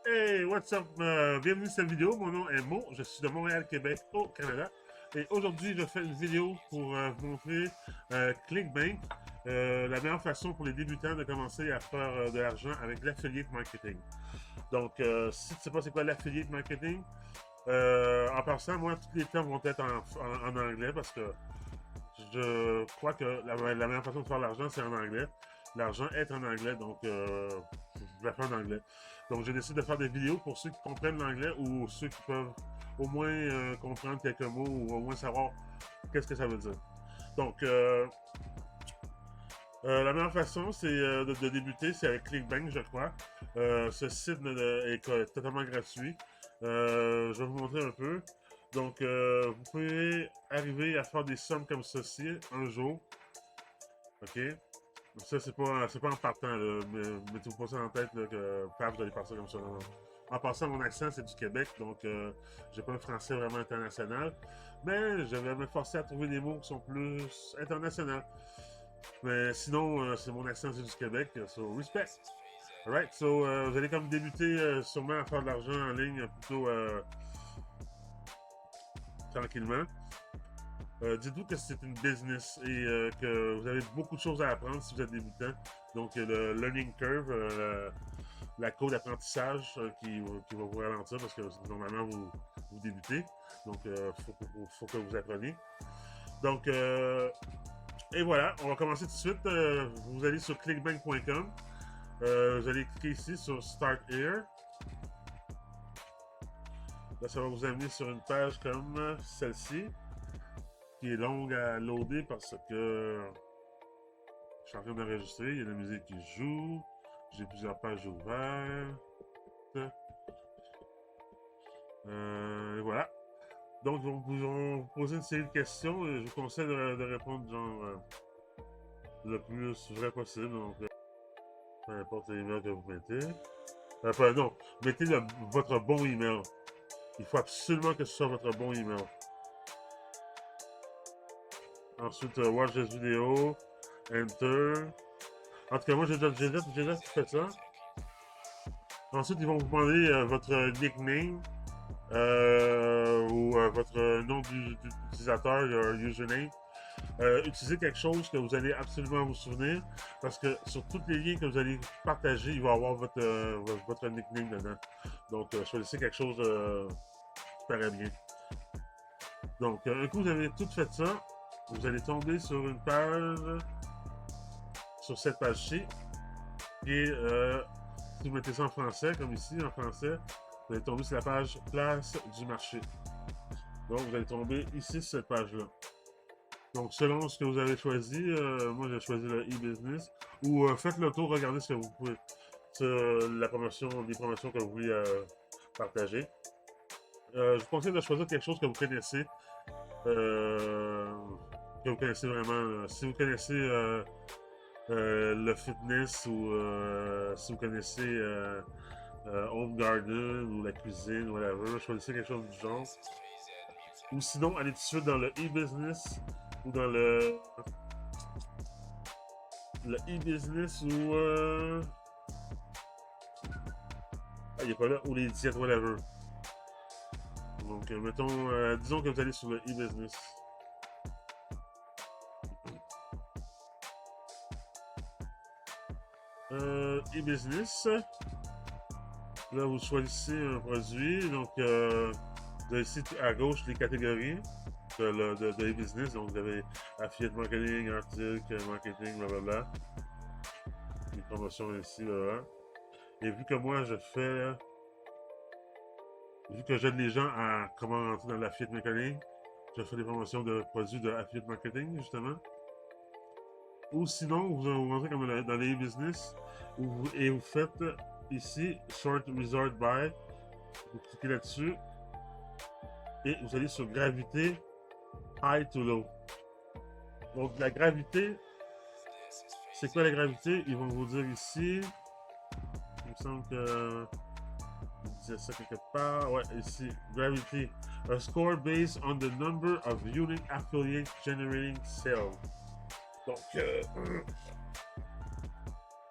Hey, what's up? Bienvenue sur cette vidéo. Mon nom est Mo. Je suis de Montréal, Québec, au Canada. Et aujourd'hui, je fais une vidéo pour vous montrer ClickBank, la meilleure façon pour les débutants de commencer à faire de l'argent avec l'affiliate marketing. Donc, si tu ne sais pas c'est quoi l'affiliate marketing, en passant, moi, tous les termes vont être en anglais parce que je crois que la meilleure façon de faire l'argent, c'est en anglais. L'argent est en anglais, donc je la fais en anglais. Donc j'ai décidé de faire des vidéos pour ceux qui comprennent l'anglais ou ceux qui peuvent au moins comprendre quelques mots ou au moins savoir qu'est-ce que ça veut dire. Donc la meilleure façon c'est de débuter, c'est avec ClickBank, je crois. Ce site est totalement gratuit. Je vais vous montrer un peu. Donc, vous pouvez arriver à faire des sommes comme ceci un jour. OK? Ça, c'est pas en partant, là. Mettez-vous pas ça en tête, là, que paf, vous allez faire ça comme ça. Non, non. En passant, mon accent, c'est du Québec, donc j'ai pas un français vraiment international. Mais je vais me forcer à trouver des mots qui sont plus internationaux. Mais sinon, c'est mon accent, c'est du Québec, so respect. Alright, so vous allez comme débuter sûrement à faire de l'argent en ligne plutôt tranquillement. Dites-vous que c'est une business et que vous avez beaucoup de choses à apprendre si vous êtes débutant. Donc, le learning curve, la courbe d'apprentissage qui va vous ralentir parce que normalement, vous débutez. Donc, faut que vous appreniez. Donc, et voilà, on va commencer tout de suite. Vous allez sur clickbank.com. Vous allez cliquer ici sur Start Here. Là, ça va vous amener sur une page comme celle-ci, qui est longue à loader parce que je suis en train d'enregistrer, il y a de la musique qui joue, j'ai plusieurs pages ouvertes. Et voilà. Donc, nous pouvons vous poser une série de questions et je vous conseille de répondre genre le plus vrai possible. Donc, peu importe l'email que vous mettez. Non, mettez votre bon email. Il faut absolument que ce soit votre bon email. Ensuite, watch this video, enter. En tout cas, moi, j'ai déjà fait ça. Ensuite, ils vont vous demander votre nickname ou votre nom d'utilisateur, username. Utilisez quelque chose que vous allez absolument vous souvenir parce que sur tous les liens que vous allez partager, il va y avoir votre nickname dedans. Donc, choisissez quelque chose qui paraît bien. Donc, un coup, vous avez tout fait ça, vous allez tomber sur une page, sur cette page-ci, et si vous mettez ça en français, comme ici, en français, vous allez tomber sur la page Place du marché. Donc, vous allez tomber ici sur cette page-là. Donc, selon ce que vous avez choisi, moi j'ai choisi le e-business, ou faites le tour, regardez ce que vous pouvez, les promotions que vous voulez partager. Je vous conseille de choisir quelque chose euh, que vous connaissez vraiment. Si vous connaissez le fitness ou si vous connaissez Home Garden ou la cuisine, whatever, choisissez quelque chose du genre. Ou sinon, allez tout de suite dans le e-business ou dans le e-business ou il est pas là, ou les diètes, whatever. Donc, mettons, disons que vous allez sur le e-business. E-business. Là, vous choisissez un produit. Donc, vous avez ici à gauche les catégories de e-business. Donc, vous avez affiliate marketing, article, marketing, blablabla. Les promotions ici, blablabla. Et vu que moi, vu que j'aide les gens à comment rentrer dans l'affiliate marketing, je fais des promotions de produits de affiliate marketing, justement. Ou sinon, vous rentrez comme dans les e-business et vous faites ici Short Resort By. Vous cliquez là-dessus et vous allez sur gravité high to low. Donc la gravité, c'est quoi la gravité? Ils vont vous dire ici. Il me semble que il disait ça quelque part. Ouais, ici, gravity. A score based on the number of unique affiliates generating sales.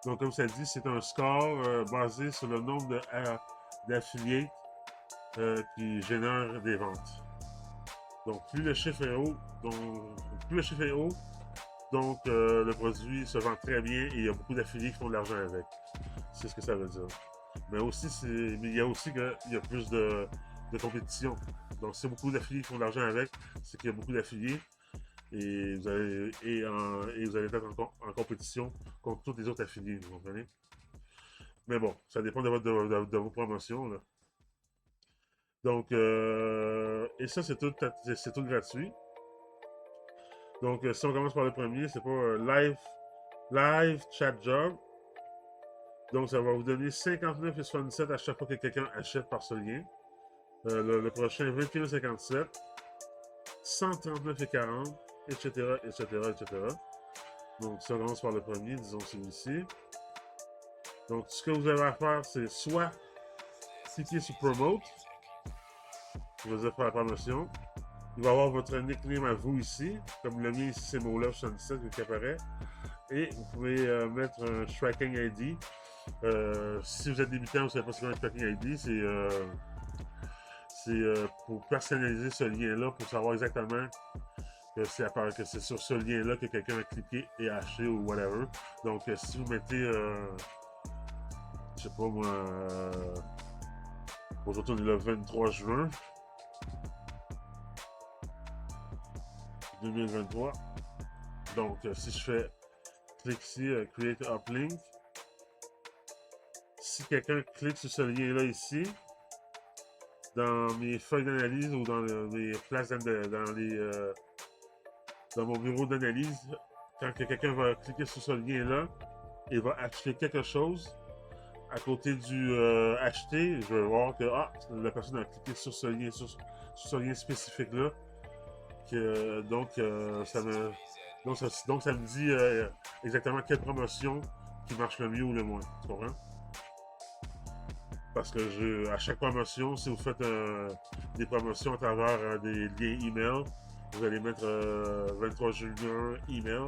Donc, comme ça dit, c'est un score basé sur le nombre d'affiliés qui génèrent des ventes. Donc, plus le chiffre est haut, le produit se vend très bien et il y a beaucoup d'affiliés qui font de l'argent avec. C'est ce que ça veut dire. Mais il y a aussi qu'il y a plus de compétition. Donc, si beaucoup d'affiliés qui font de l'argent avec, c'est qu'il y a beaucoup d'affiliés et vous allez être en compétition contre tous les autres affiliés, vous comprenez? Mais bon, ça dépend de vos promotions, là. Donc, et ça, c'est tout gratuit. Donc, si on commence par le premier, c'est pas live chat job. Donc, ça va vous donner 59,77 à chaque fois que quelqu'un achète par ce lien. Le prochain, 21,57, 139,40, etc., etc., etc. Donc, si on commence par le premier, disons celui-ci. Donc, ce que vous avez à faire, c'est soit cliquer sur Promote, vous allez faire la promotion. Il va y avoir votre nickname à vous ici, comme le mien ici, c'est Molove77 qui apparaît. Et vous pouvez mettre un tracking ID. Si vous êtes débutant, vous ne savez pas ce qu'est un tracking ID, c'est pour personnaliser ce lien-là, pour savoir exactement que c'est sur ce lien-là que quelqu'un a cliqué et acheté ou whatever. Donc, si vous mettez, je sais pas moi, aujourd'hui on est le 23 juin 2023. Donc, si je fais clic ici, Create Uplink, si quelqu'un clique sur ce lien-là ici, dans mes feuilles d'analyse ou dans mes places dans mon bureau d'analyse, quand quelqu'un va cliquer sur ce lien-là, il va acheter quelque chose. À côté du acheter, je vais voir que la personne a cliqué sur ce lien spécifique-là. Donc, ça me dit exactement quelle promotion qui marche le mieux ou le moins. Tu comprends? Parce que à chaque promotion, si vous faites des promotions à travers des liens email, vous allez mettre 23 juin email.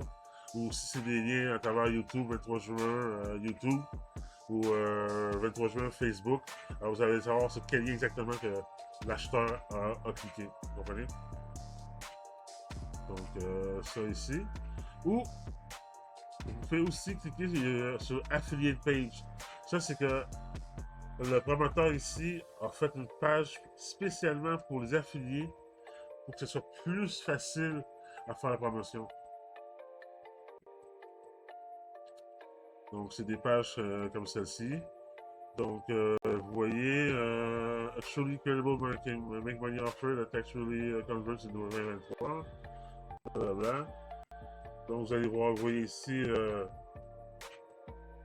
Ou si c'est des liens à travers YouTube, 23 juin YouTube. Ou 23 juin Facebook. Alors vous allez savoir sur quel lien exactement que l'acheteur a cliqué. Vous comprenez? Donc ça ici. Ou vous pouvez aussi cliquer sur Affiliate Page. Ça, c'est que le promoteur ici a fait une page spécialement pour les affiliés pour que ce soit plus facile à faire la promotion. Donc, c'est des pages comme celle-ci. Donc, vous voyez, a truly credible make money offer that actually converts into 2023. Blablabla. Donc, vous voyez ici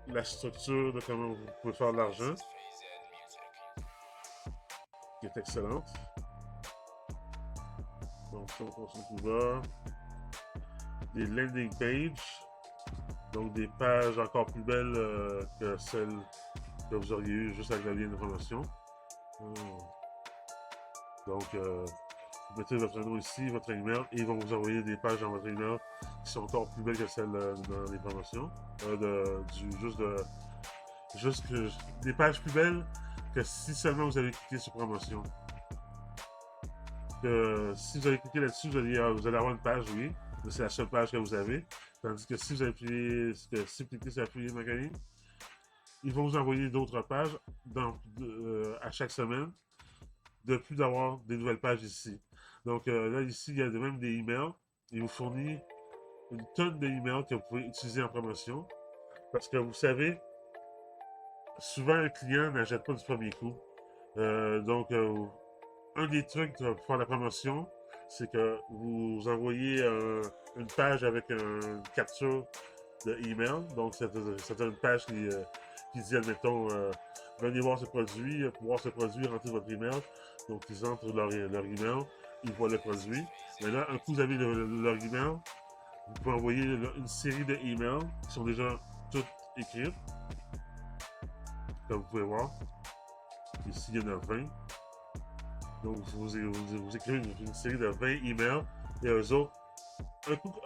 la structure de comment vous pouvez faire de l'argent, qui est excellente. Donc, si on continue tout bas, des landing pages, donc des pages encore plus belles que celles que vous auriez eues juste avec la lien de promotion. Donc, vous mettez votre nom ici, votre email, et ils vont vous envoyer des pages dans votre email qui sont encore plus belles que celles dans les promotions. Des pages plus belles que si seulement vous avez cliqué sur promotion. Si vous avez cliqué là-dessus, vous allez avoir une page, oui, mais c'est la seule page que vous avez. Tandis que si vous cliquez sur Affiliate Marketing, ils vont vous envoyer d'autres pages à chaque semaine, de plus d'avoir des nouvelles pages ici. Donc là, ici, il y a même des emails. Il vous fournit une tonne d'emails que vous pouvez utiliser en promotion. Parce que vous savez, souvent un client n'achète pas du premier coup. Donc, un des trucs pour faire la promotion, c'est que vous envoyez une page avec une capture de email. Donc, c'est une page qui dit, admettons, venez voir ce produit, pour voir ce produit, rentrez votre email. Donc, ils entrent leur email, ils voient le produit. Mais là, un coup, vous avez leur email, vous pouvez envoyer une série de emails qui sont déjà toutes écrites. Comme vous pouvez voir. Ici, il y en a 20. Donc, vous écrivez une série de 20 emails et eux autres,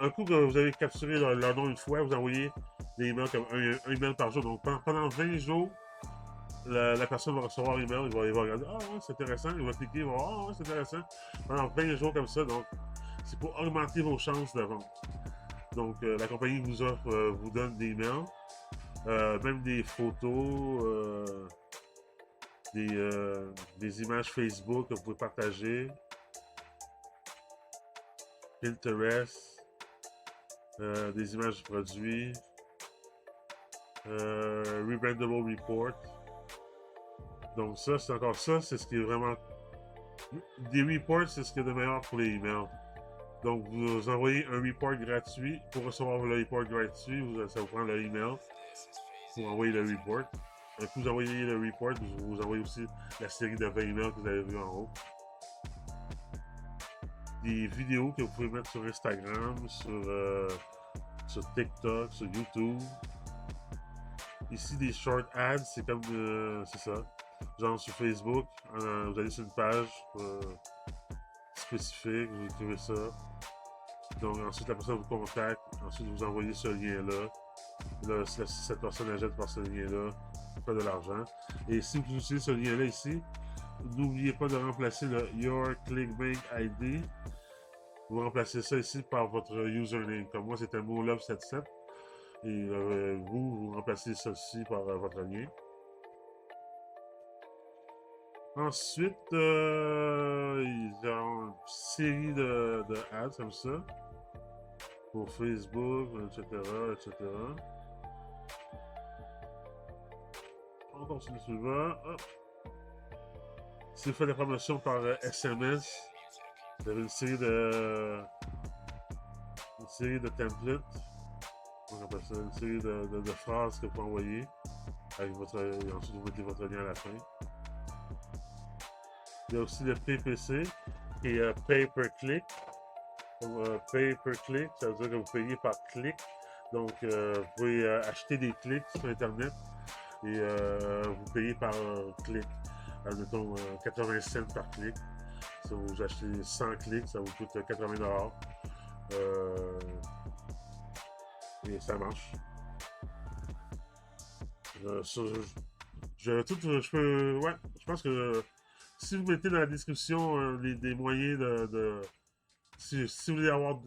un coup que vous avez capturé leur nom une fois, vous envoyez des emails comme un email par jour. Donc, pendant 20 jours, la personne va recevoir l'email, il va regarder, ah ouais, c'est intéressant, il va cliquer, il va voir, ah ouais, c'est intéressant, pendant 20 jours comme ça. Donc, c'est pour augmenter vos chances de vente. Donc, la compagnie vous offre, vous donne des emails, même des photos, des images Facebook que vous pouvez partager, Pinterest, des images de produits, Rebrandable Report. Donc ça, c'est encore ça, c'est ce qui est vraiment... Des reports, c'est ce qui est de meilleur pour les emails. Donc, vous envoyez un report gratuit. Pour recevoir le report gratuit, ça vous prend le email pour envoyer le report. Un coup, vous envoyez le report, vous envoyez aussi la série de 20 emails que vous avez vu en haut. Des vidéos que vous pouvez mettre sur Instagram, sur TikTok, sur YouTube. Ici, des short ads, c'est comme... c'est ça. Genre sur Facebook, vous allez sur une page spécifique, vous écrivez ça. Donc ensuite, la personne vous contacte, ensuite vous envoyez ce lien-là. Là, si cette personne achète par ce lien-là, vous faites de l'argent. Et si vous utilisez ce lien-là ici, n'oubliez pas de remplacer le Your ClickBank ID. Vous remplacez ça ici par votre username. Comme moi, c'était MoLove77. Et vous remplacez ceci par votre lien. Ensuite, ils ont une série de ads comme ça. Pour Facebook, etc., etc. On continue suivant. Si vous faites des promotions par SMS, vous avez une série de templates. On appelle ça une série de phrases que vous pouvez envoyer. Avec et ensuite, vous mettez votre lien à la fin. Il y a aussi le PPC, qui est Pay Per Click. Pay Per Click, ça veut dire que vous payez par clic. Donc, vous pouvez acheter des clics sur Internet et vous payez par clic. Admettons 80 cents par clic. Si vous achetez 100 clics, ça vous coûte 80 $. Et ça marche. Je pense que si vous mettez dans la description des moyens si vous voulez avoir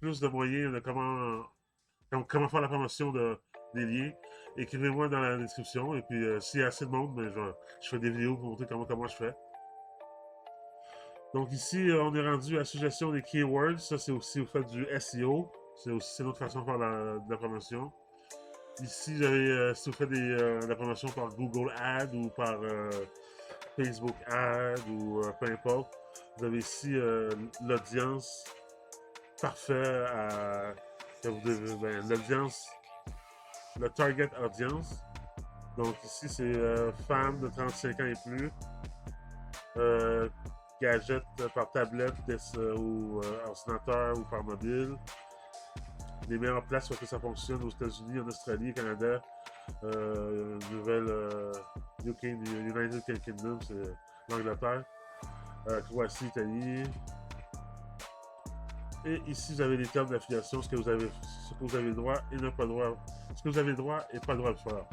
plus de moyens de comment faire la promotion des liens, écrivez-moi dans la description. Et puis, s'il y a assez de monde, je fais des vidéos pour montrer comment je fais. Donc ici, on est rendu à la suggestion des keywords. Ça, c'est aussi vous faites du SEO. C'est une autre façon de faire de la promotion. Ici, si vous faites la promotion par Google Ads ou par Facebook Ads ou peu importe, vous avez ici l'audience parfaite l'audience, le target audience. Donc ici, c'est femmes de 35 ans et plus, gadgets par tablette ou ordinateur ou par mobile. Les meilleures places pour que ça fonctionne aux États-Unis, en Australie, au Canada, United Kingdom, c'est l'Angleterre, Croatie, Italie. Et ici, vous avez les termes d'affiliation, ce que vous avez le droit et ne pas le droit. Ce que vous avez le droit et pas le droit de faire.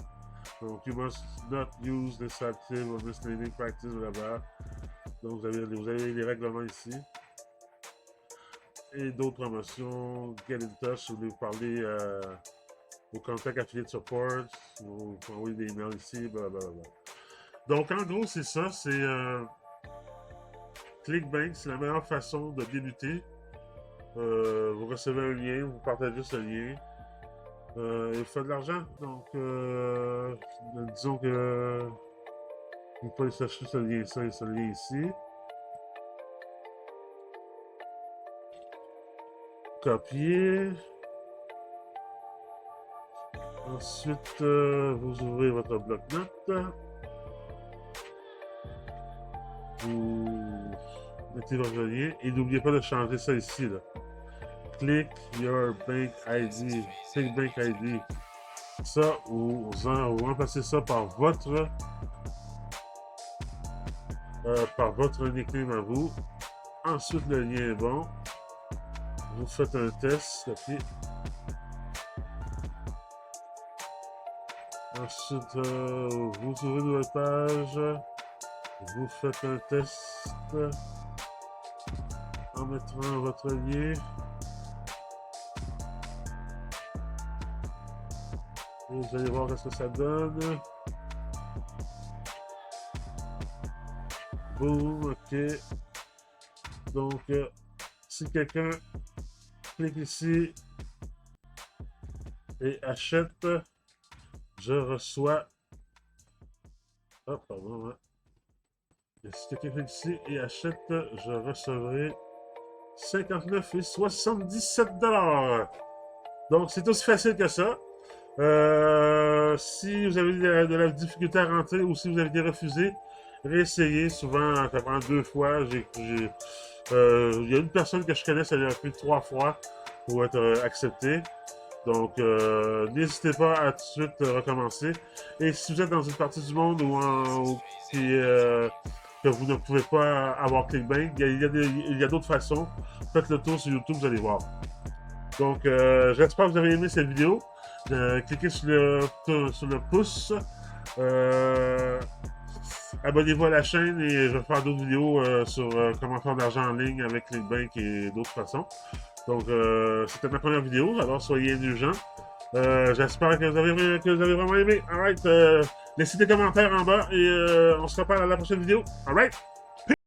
Donc, you must not use deceptive or misleading practice, blablabla. Donc, vous avez les règlements ici. Et d'autres promotions, get in touch, si vous voulez parler au contact affiliate support, vous pouvez envoyer des emails ici, blablabla. Donc, en gros, c'est ça, c'est ClickBank, c'est la meilleure façon de débuter. Vous recevez un lien, vous partagez ce lien, et vous faites de l'argent. Donc, disons que vous pouvez chercher ce lien ici. Copier. Ensuite, vous ouvrez votre bloc-notes. Vous mettez votre lien et n'oubliez pas de changer ça ici. Là. Click your bank ID. Click bank ID. Ça, vous remplacez ça par votre nickname à vous. Ensuite, le lien est bon. Vous faites un test, copier. Ensuite, vous ouvrez une nouvelle page. Vous faites un test en mettant votre lien. Et vous allez voir ce que ça donne. Boom, ok. Donc, si quelqu'un clique ici et achète, je reçois. Oh, pardon. Hein. Et si quelqu'un clique ici et achète, je recevrai 59,77 $. Donc, c'est aussi facile que ça. Si vous avez de la difficulté à rentrer ou si vous avez été refusé, réessayez. Souvent, ça prend 2 fois. Il y a une personne que je connais, ça lui a pris 3 fois pour être accepté. Donc, n'hésitez pas à tout de suite recommencer. Et si vous êtes dans une partie du monde que vous ne pouvez pas avoir ClickBank, il y a d'autres façons. Faites le tour sur YouTube, vous allez voir. Donc, j'espère que vous avez aimé cette vidéo. Cliquez sur le pouce. Abonnez-vous à la chaîne et je vais faire d'autres vidéos sur comment faire de l'argent en ligne avec ClickBank et d'autres façons. Donc, c'était ma première vidéo, alors soyez indulgents. J'espère que vous avez vraiment aimé. Alright, laissez des commentaires en bas et on se reparle à la prochaine vidéo. Alright!